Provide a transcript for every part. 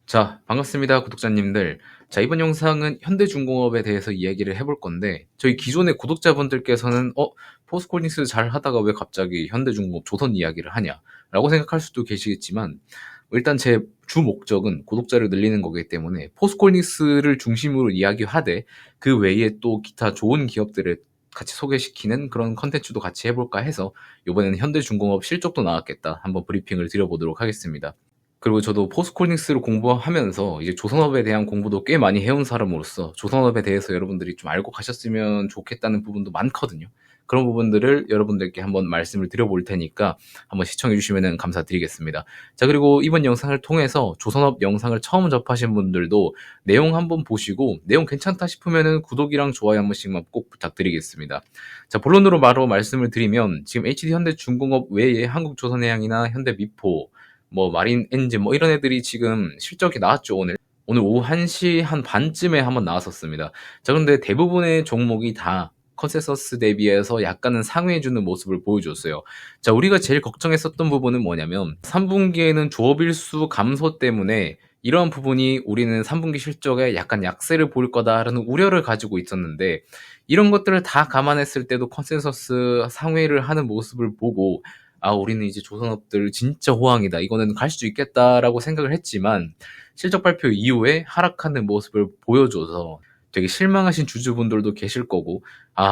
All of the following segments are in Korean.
자, 반갑습니다, 구독자님들. 자, 이번 영상은 현대중공업에 대해서 이야기를 해볼 건데, 저희 기존의 구독자분들께서는, 포스코홀딩스 잘 하다가 왜 갑자기 현대중공업 조선 이야기를 하냐? 라고 생각할 수도 계시겠지만, 일단 제 주 목적은 구독자를 늘리는 거기 때문에, 포스코홀딩스를 중심으로 이야기하되, 그 외에 또 기타 좋은 기업들을 같이 소개시키는 그런 컨텐츠도 같이 해볼까 해서, 이번에는 현대중공업 실적도 나왔겠다. 한번 브리핑을 드려보도록 하겠습니다. 그리고 저도 포스코홀딩스를 공부하면서 이제 조선업에 대한 공부도 꽤 많이 해온 사람으로서 조선업에 대해서 여러분들이 좀 알고 가셨으면 좋겠다는 부분도 많거든요. 그런 부분들을 여러분들께 한번 말씀을 드려볼 테니까 한번 시청해 주시면 감사드리겠습니다. 자, 그리고 이번 영상을 통해서 조선업 영상을 처음 접하신 분들도 내용 한번 보시고 내용 괜찮다 싶으면 구독이랑 좋아요 한 번씩만 꼭 부탁드리겠습니다. 자, 본론으로 바로 말씀을 드리면 지금 HD현대중공업 외에 한국조선해양이나 현대미포, 마린 엔진 이런 애들이 지금 실적이 나왔죠. 오늘 오후 1시 한 반쯤에 한번 나왔었습니다. 자, 그런데 대부분의 종목이 다 컨센서스 대비해서 약간은 상회해주는 모습을 보여줬어요. 자, 우리가 제일 걱정했었던 부분은 뭐냐면 3분기에는 조업일수 감소 때문에 이러한 부분이 우리는 3분기 실적에 약간 약세를 보일 거다라는 우려를 가지고 있었는데, 이런 것들을 다 감안했을 때도 컨센서스 상회를 하는 모습을 보고, 우리는 이제 조선업들 진짜 호황이다, 이거는 갈 수 있겠다라고 생각을 했지만, 실적 발표 이후에 하락하는 모습을 보여줘서 되게 실망하신 주주분들도 계실 거고,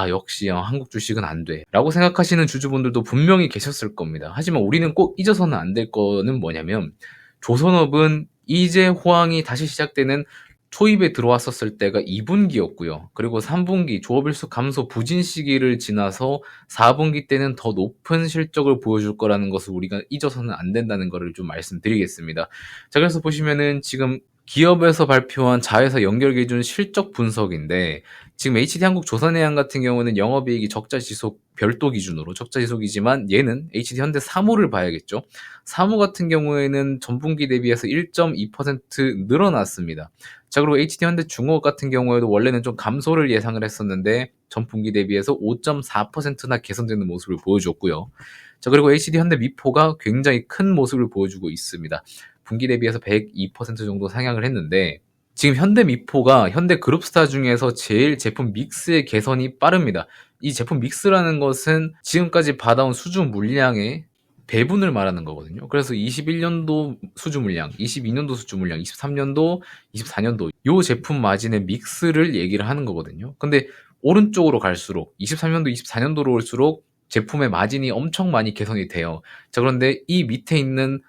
역시 한국 주식은 안 돼 라고 생각하시는 주주분들도 분명히 계셨을 겁니다. 하지만 우리는 꼭 잊어서는 안 될 거는 뭐냐면, 조선업은 이제 호황이 다시 시작되는, 초입에 들어왔었을 때가 2분기였고요. 그리고 3분기 조업일수 감소 부진 시기를 지나서 4분기 때는 더 높은 실적을 보여줄 거라는 것을 우리가 잊어서는 안 된다는 것을 좀 말씀드리겠습니다. 자, 그래서 보시면은 지금 기업에서 발표한 자회사 연결기준 실적 분석인데, 지금 HD한국조선해양 같은 경우는 영업이익이 적자지속 별도 기준으로 적자지속이지만 얘는 HD현대 사모를 봐야겠죠. 사모 같은 경우에는 전분기 대비해서 1.2% 늘어났습니다. 자, 그리고 HD현대중공업 같은 경우에도 원래는 좀 감소를 예상을 했었는데 전분기 대비해서 5.4%나 개선되는 모습을 보여줬고요. 자, 그리고 HD현대미포가 굉장히 큰 모습을 보여주고 있습니다. 분기 대비해서 102% 정도 상향을 했는데, 지금 현대미포가 현대그룹스타 중에서 제일 제품 믹스의 개선이 빠릅니다. 이 제품 믹스라는 것은 지금까지 받아온 수주 물량의 배분을 말하는 거거든요. 그래서 21년도 수주 물량, 22년도 수주 물량, 23년도, 24년도 요 제품 마진의 믹스를 얘기를 하는 거거든요. 근데 오른쪽으로 갈수록 23년도, 24년도로 올수록 제품의 마진이 엄청 많이 개선이 돼요. 자, 그런데 이 밑에 있는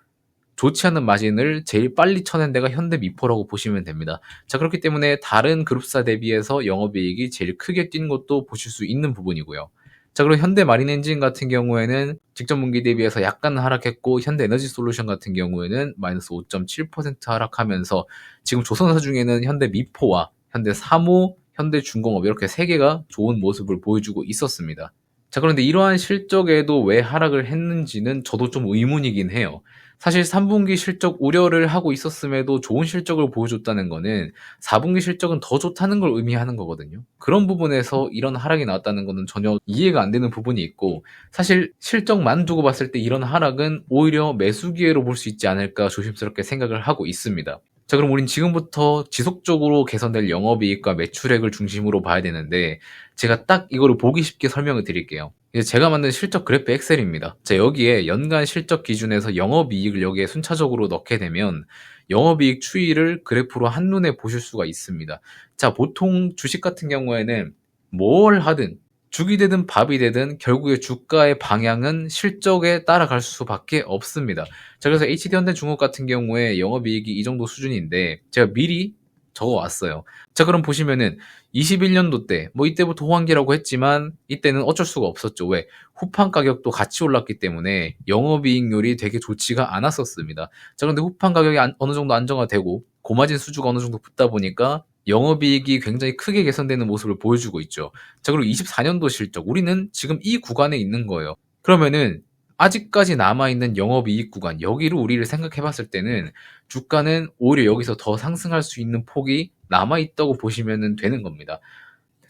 좋지 않은 마진을 제일 빨리 쳐낸 데가 현대미포라고 보시면 됩니다. 자, 그렇기 때문에 다른 그룹사 대비해서 영업이익이 제일 크게 뛴 것도 보실 수 있는 부분이고요. 자, 그리고 현대마린엔진 같은 경우에는 직전 분기 대비해서 약간 하락했고, 현대에너지솔루션 같은 경우에는 마이너스 5.7% 하락하면서 지금 조선사 중에는 현대미포와 현대사모, 현대중공업 이렇게 세 개가 좋은 모습을 보여주고 있었습니다. 자, 그런데 이러한 실적에도 왜 하락을 했는지는 저도 좀 의문이긴 해요. 사실 3분기 실적 우려를 하고 있었음에도 좋은 실적을 보여줬다는 거는 4분기 실적은 더 좋다는 걸 의미하는 거거든요. 그런 부분에서 이런 하락이 나왔다는 거는 전혀 이해가 안 되는 부분이 있고, 사실 실적만 두고 봤을 때 이런 하락은 오히려 매수 기회로 볼 수 있지 않을까 조심스럽게 생각을 하고 있습니다. 자, 그럼 우린 지금부터 지속적으로 개선될 영업이익과 매출액을 중심으로 봐야 되는데, 제가 딱 이거를 보기 쉽게 설명을 드릴게요. 이제 제가 만든 실적 그래프 엑셀입니다. 자, 여기에 연간 실적 기준에서 영업이익을 여기에 순차적으로 넣게 되면 영업이익 추이를 그래프로 한눈에 보실 수가 있습니다. 자, 보통 주식 같은 경우에는 뭘 하든 죽이 되든 밥이 되든 결국에 주가의 방향은 실적에 따라갈 수밖에 없습니다. 자, 그래서 HD현대중공업 같은 경우에 영업이익이 이 정도 수준인데 제가 미리 적어왔어요. 자, 그럼 보시면은 21년도 때 이때부터 호황기라고 했지만 이때는 어쩔 수가 없었죠. 왜? 후판 가격도 같이 올랐기 때문에 영업이익률이 되게 좋지가 않았었습니다. 자, 그런데 후판 가격이 어느 정도 안정화되고 고마진 수주가 어느 정도 붙다 보니까 영업이익이 굉장히 크게 개선되는 모습을 보여주고 있죠. 자, 그리고 24년도 실적, 우리는 지금 이 구간에 있는 거예요. 그러면은 아직까지 남아있는 영업이익 구간, 여기를 우리를 생각해 봤을 때는 주가는 오히려 여기서 더 상승할 수 있는 폭이 남아있다고 보시면 되는 겁니다.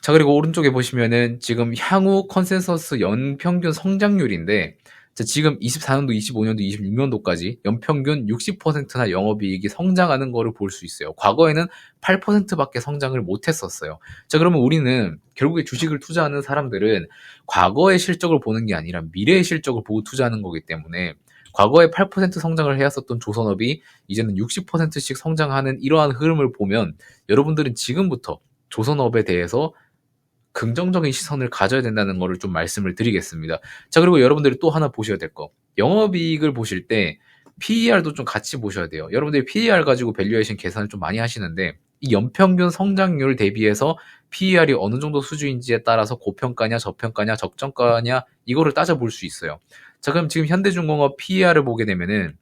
자, 그리고 오른쪽에 보시면은 지금 향후 컨센서스 연평균 성장률인데, 자, 지금 24년도, 25년도, 26년도까지 연평균 60%나 영업이익이 성장하는 거를 볼 수 있어요. 과거에는 8%밖에 성장을 못했었어요. 자, 그러면 우리는 결국에 주식을 투자하는 사람들은 과거의 실적을 보는 게 아니라 미래의 실적을 보고 투자하는 거기 때문에 과거에 8% 성장을 해왔었던 조선업이 이제는 60%씩 성장하는 이러한 흐름을 보면 여러분들은 지금부터 조선업에 대해서 긍정적인 시선을 가져야 된다는 거를 좀 말씀을 드리겠습니다. 자, 그리고 여러분들이 또 하나 보셔야 될 거. 영업이익을 보실 때 PER도 좀 같이 보셔야 돼요. 여러분들이 PER 가지고 밸류에이션 계산을 좀 많이 하시는데 이 연평균 성장률 대비해서 PER이 어느 정도 수준인지에 따라서 고평가냐, 저평가냐, 적정가냐 이거를 따져볼 수 있어요. 자, 그럼 지금 현대중공업 PER을 보게 되면은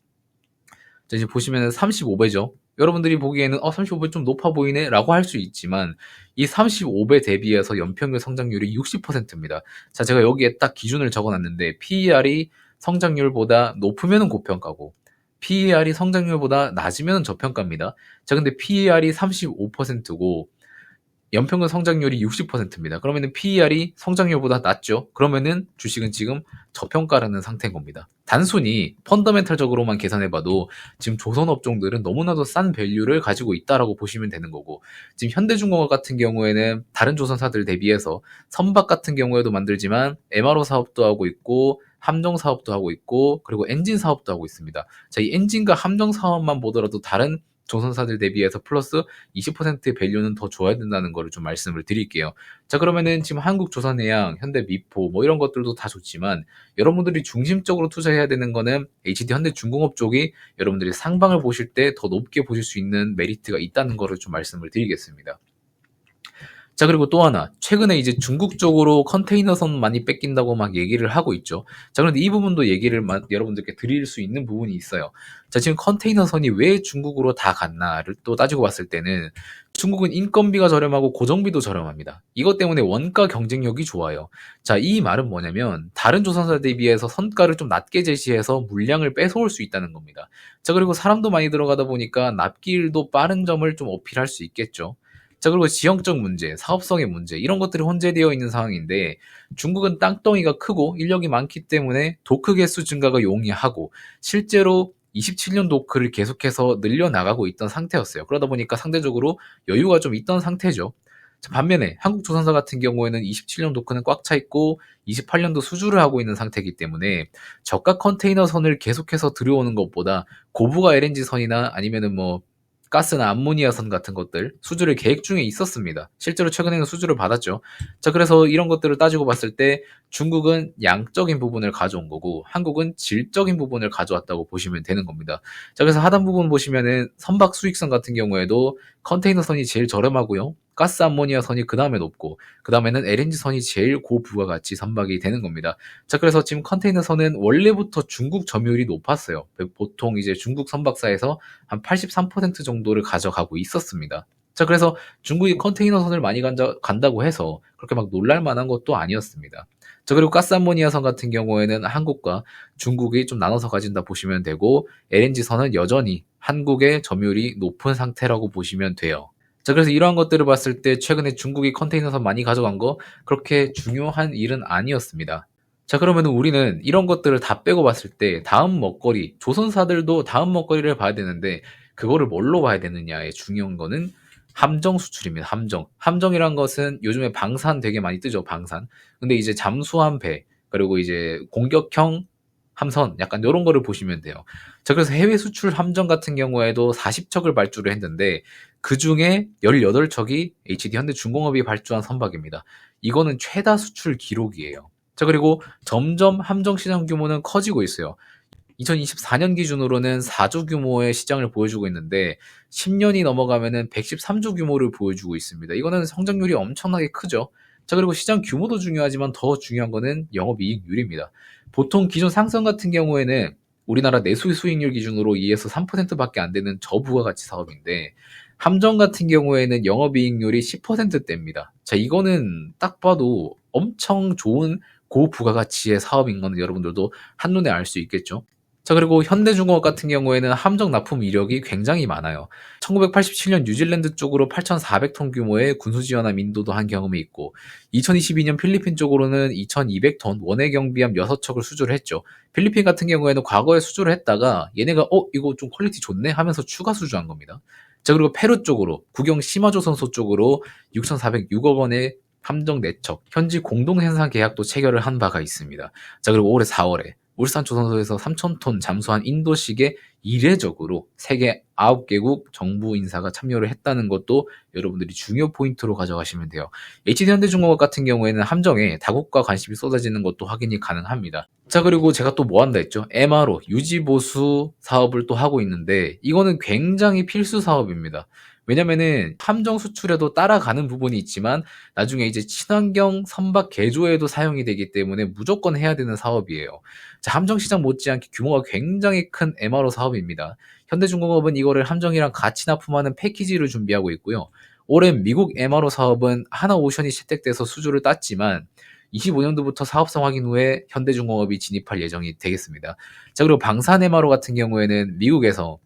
자, 이제 보시면은 35배죠. 여러분들이 보기에는 35배 좀 높아 보이네 라고 할 수 있지만 이 35배 대비해서 연평균 성장률이 60%입니다. 자, 제가 여기에 딱 기준을 적어놨는데 PER이 성장률보다 높으면 고평가고 PER이 성장률보다 낮으면 저평가입니다. 자, 근데 PER이 35%고 연평균 성장률이 60%입니다. 그러면은 PER이 성장률보다 낮죠? 그러면은 주식은 지금 저평가라는 상태인 겁니다. 단순히 펀더멘탈적으로만 계산해봐도 지금 조선업종들은 너무나도 싼 밸류를 가지고 있다라고 보시면 되는 거고 지금 현대중공업 같은 경우에는 다른 조선사들 대비해서 선박 같은 경우에도 만들지만 MRO 사업도 하고 있고 함정 사업도 하고 있고 그리고 엔진 사업도 하고 있습니다. 자, 이 엔진과 함정 사업만 보더라도 다른 조선사들 대비해서 플러스 20%의 밸류는 더 줘야 된다는 거를 좀 말씀을 드릴게요. 자, 그러면은 지금 한국조선해양, 현대미포 뭐 이런 것들도 다 좋지만 여러분들이 중심적으로 투자해야 되는 거는 HD 현대중공업 쪽이 여러분들이 상방을 보실 때 더 높게 보실 수 있는 메리트가 있다는 거를 좀 말씀을 드리겠습니다. 자, 그리고 또 하나. 최근에 이제 중국 쪽으로 컨테이너선 많이 뺏긴다고 막 얘기를 하고 있죠. 자, 그런데 이 부분도 얘기를 여러분들께 드릴 수 있는 부분이 있어요. 자, 지금 컨테이너선이 왜 중국으로 다 갔나를 또 따지고 봤을 때는 중국은 인건비가 저렴하고 고정비도 저렴합니다. 이것 때문에 원가 경쟁력이 좋아요. 자, 이 말은 뭐냐면 다른 조선사 대비해서 선가를 좀 낮게 제시해서 물량을 뺏어올 수 있다는 겁니다. 자, 그리고 사람도 많이 들어가다 보니까 납기일도 빠른 점을 좀 어필할 수 있겠죠. 자, 그리고 지형적 문제, 사업성의 문제, 이런 것들이 혼재되어 있는 상황인데, 중국은 땅덩이가 크고 인력이 많기 때문에 도크 개수 증가가 용이하고, 실제로 27년 도크를 계속해서 늘려나가고 있던 상태였어요. 그러다 보니까 상대적으로 여유가 좀 있던 상태죠. 자, 반면에 한국조선사 같은 경우에는 27년 도크는 꽉 차 있고 28년도 수주를 하고 있는 상태이기 때문에 저가 컨테이너 선을 계속해서 들여오는 것보다 고부가 LNG 선이나 아니면은 뭐 가스나 암모니아선 같은 것들 수주를 계획 중에 있었습니다. 실제로 최근에는 수주를 받았죠. 자, 그래서 이런 것들을 따지고 봤을 때 중국은 양적인 부분을 가져온 거고 한국은 질적인 부분을 가져왔다고 보시면 되는 겁니다. 자, 그래서 하단 부분 보시면은 선박 수익선 같은 경우에도 컨테이너선이 제일 저렴하고요. 가스 암모니아 선이 그 다음에 높고 그 다음에는 LNG 선이 제일 고부가가치 선박이 되는 겁니다. 자, 그래서 지금 컨테이너 선은 원래부터 중국 점유율이 높았어요. 보통 이제 중국 선박사에서 한 83% 정도를 가져가고 있었습니다. 자, 그래서 중국이 컨테이너 선을 많이 간다고 해서 그렇게 막 놀랄 만한 것도 아니었습니다. 자, 그리고 가스 암모니아 선 같은 경우에는 한국과 중국이 좀 나눠서 가진다 보시면 되고 LNG 선은 여전히 한국의 점유율이 높은 상태라고 보시면 돼요. 자, 그래서 이러한 것들을 봤을 때 최근에 중국이 컨테이너선 많이 가져간 거 그렇게 중요한 일은 아니었습니다. 자, 그러면 우리는 이런 것들을 다 빼고 봤을 때 다음 먹거리, 조선사들도 다음 먹거리를 봐야 되는데 그거를 뭘로 봐야 되느냐의 중요한 거는 함정 수출입니다. 함정. 함정이란 것은 요즘에 방산 되게 많이 뜨죠, 방산. 근데 이제 잠수함 배, 그리고 이제 공격형 함선, 약간 이런 거를 보시면 돼요. 자, 그래서 해외 수출 함정 같은 경우에도 40척을 발주를 했는데 그 중에 18척이 HD 현대중공업이 발주한 선박입니다. 이거는 최다 수출 기록이에요. 자, 그리고 점점 함정 시장 규모는 커지고 있어요. 2024년 기준으로는 4조 규모의 시장을 보여주고 있는데 10년이 넘어가면은 113조 규모를 보여주고 있습니다. 이거는 성장률이 엄청나게 크죠. 자, 그리고 시장 규모도 중요하지만 더 중요한 거는 영업이익률입니다. 보통 기존 상선 같은 경우에는 우리나라 내수 수익률 기준으로 2에서 3%밖에 안 되는 저부가가치 사업인데 함정 같은 경우에는 영업이익률이 10%대입니다. 자, 이거는 딱 봐도 엄청 좋은 고부가가치의 사업인 거는 여러분들도 한눈에 알 수 있겠죠. 자, 그리고 현대중공업 같은 경우에는 함정 납품 이력이 굉장히 많아요. 1987년 뉴질랜드 쪽으로 8,400톤 규모의 군수지원함 인도도 한 경험이 있고, 2022년 필리핀 쪽으로는 2,200톤 원해 경비함 6척을 수주를 했죠. 필리핀 같은 경우에는 과거에 수주를 했다가 얘네가 이거 좀 퀄리티 좋네 하면서 추가 수주한 겁니다. 자, 그리고 페루 쪽으로 국영 시마조선소 쪽으로 6,406억 원의 함정 4척 현지 공동 생산 계약도 체결을 한 바가 있습니다. 자, 그리고 올해 4월에 울산 조선소에서 3,000톤 잠수한 인도식에 이례적으로 세계 9개국 정부 인사가 참여를 했다는 것도 여러분들이 중요 포인트로 가져가시면 돼요. HD현대중공업 같은 경우에는 함정에 다국가 관심이 쏟아지는 것도 확인이 가능합니다. 자, 그리고 제가 또 뭐 한다 했죠? MRO, 유지보수 사업을 또 하고 있는데 이거는 굉장히 필수 사업입니다. 왜냐면은 함정 수출에도 따라가는 부분이 있지만 나중에 이제 친환경 선박 개조에도 사용이 되기 때문에 무조건 해야 되는 사업이에요. 자, 함정 시장 못지않게 규모가 굉장히 큰 MRO 사업입니다. 현대중공업은 이거를 함정이랑 같이 납품하는 패키지를 준비하고 있고요. 올해 미국 MRO 사업은 하나오션이 채택돼서 수주를 땄지만 25년도부터 사업성 확인 후에 현대중공업이 진입할 예정이 되겠습니다. 자, 그리고 방산 MRO 같은 경우에는 미국에서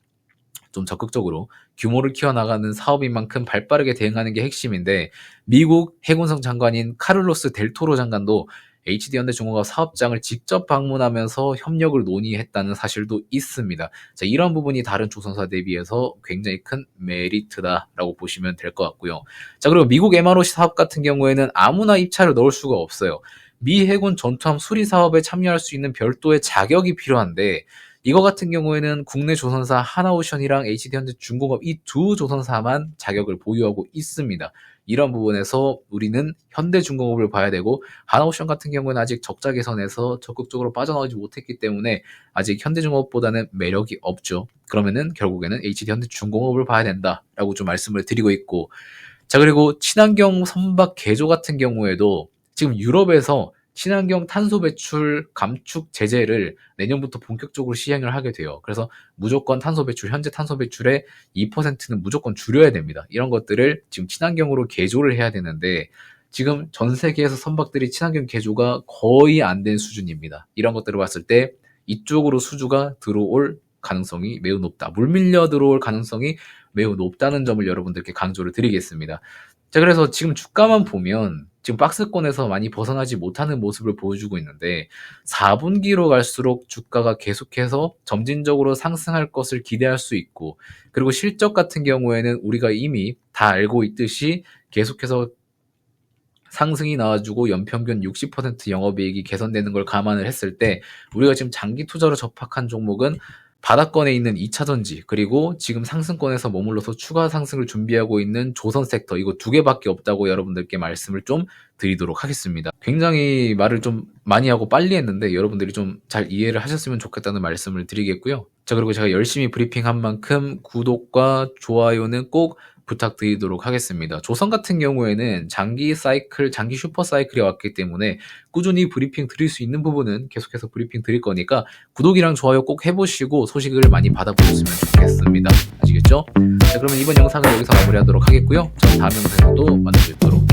좀 적극적으로 규모를 키워나가는 사업인 만큼 발빠르게 대응하는 게 핵심인데, 미국 해군성 장관인 카를로스 델토로 장관도 HD현대중공업 사업장을 직접 방문하면서 협력을 논의했다는 사실도 있습니다. 자, 이런 부분이 다른 조선사 대비해서 굉장히 큰 메리트다라고 보시면 될 것 같고요. 자, 그리고 미국 MRO 사업 같은 경우에는 아무나 입찰을 넣을 수가 없어요. 미 해군 전투함 수리 사업에 참여할 수 있는 별도의 자격이 필요한데, 이거 같은 경우에는 국내 조선사 하나오션이랑 HD현대중공업 이 두 조선사만 자격을 보유하고 있습니다. 이런 부분에서 우리는 현대중공업을 봐야 되고, 하나오션 같은 경우는 아직 적자 개선에서 적극적으로 빠져나오지 못했기 때문에 아직 현대중공업보다는 매력이 없죠. 그러면은 결국에는 HD현대중공업을 봐야 된다라고 좀 말씀을 드리고 있고, 자, 그리고 친환경 선박 개조 같은 경우에도 지금 유럽에서 친환경 탄소 배출 감축 제재를 내년부터 본격적으로 시행을 하게 돼요. 그래서 무조건 탄소 배출, 현재 탄소 배출의 2%는 무조건 줄여야 됩니다. 이런 것들을 지금 친환경으로 개조를 해야 되는데, 지금 전 세계에서 선박들이 친환경 개조가 거의 안 된 수준입니다. 이런 것들을 봤을 때 이쪽으로 수주가 들어올 가능성이 매우 높다. 물 밀려 들어올 가능성이 매우 높다는 점을 여러분들께 강조를 드리겠습니다. 자, 그래서 지금 주가만 보면 지금 박스권에서 많이 벗어나지 못하는 모습을 보여주고 있는데, 4분기로 갈수록 주가가 계속해서 점진적으로 상승할 것을 기대할 수 있고, 그리고 실적 같은 경우에는 우리가 이미 다 알고 있듯이 계속해서 상승이 나와주고 연평균 60% 영업이익이 개선되는 걸 감안을 했을 때, 우리가 지금 장기 투자로 접학한 종목은 바닥권에 있는 2차전지, 그리고 지금 상승권에서 머물러서 추가 상승을 준비하고 있는 조선 섹터, 이거 두 개밖에 없다고 여러분들께 말씀을 좀 드리도록 하겠습니다. 굉장히 말을 좀 많이 하고 빨리 했는데 여러분들이 좀 잘 이해를 하셨으면 좋겠다는 말씀을 드리겠고요. 자, 그리고 제가 열심히 브리핑한 만큼 구독과 좋아요는 꼭 부탁드리도록 하겠습니다. 조선 같은 경우에는 장기 사이클, 장기 슈퍼 사이클이 왔기 때문에 꾸준히 브리핑 드릴 수 있는 부분은 계속해서 브리핑 드릴 거니까 구독이랑 좋아요 꼭 해보시고 소식을 많이 받아보셨으면 좋겠습니다. 아시겠죠? 자, 그러면 이번 영상은 여기서 마무리하도록 하겠고요. 저는 다음 영상에서 또 만나뵙도록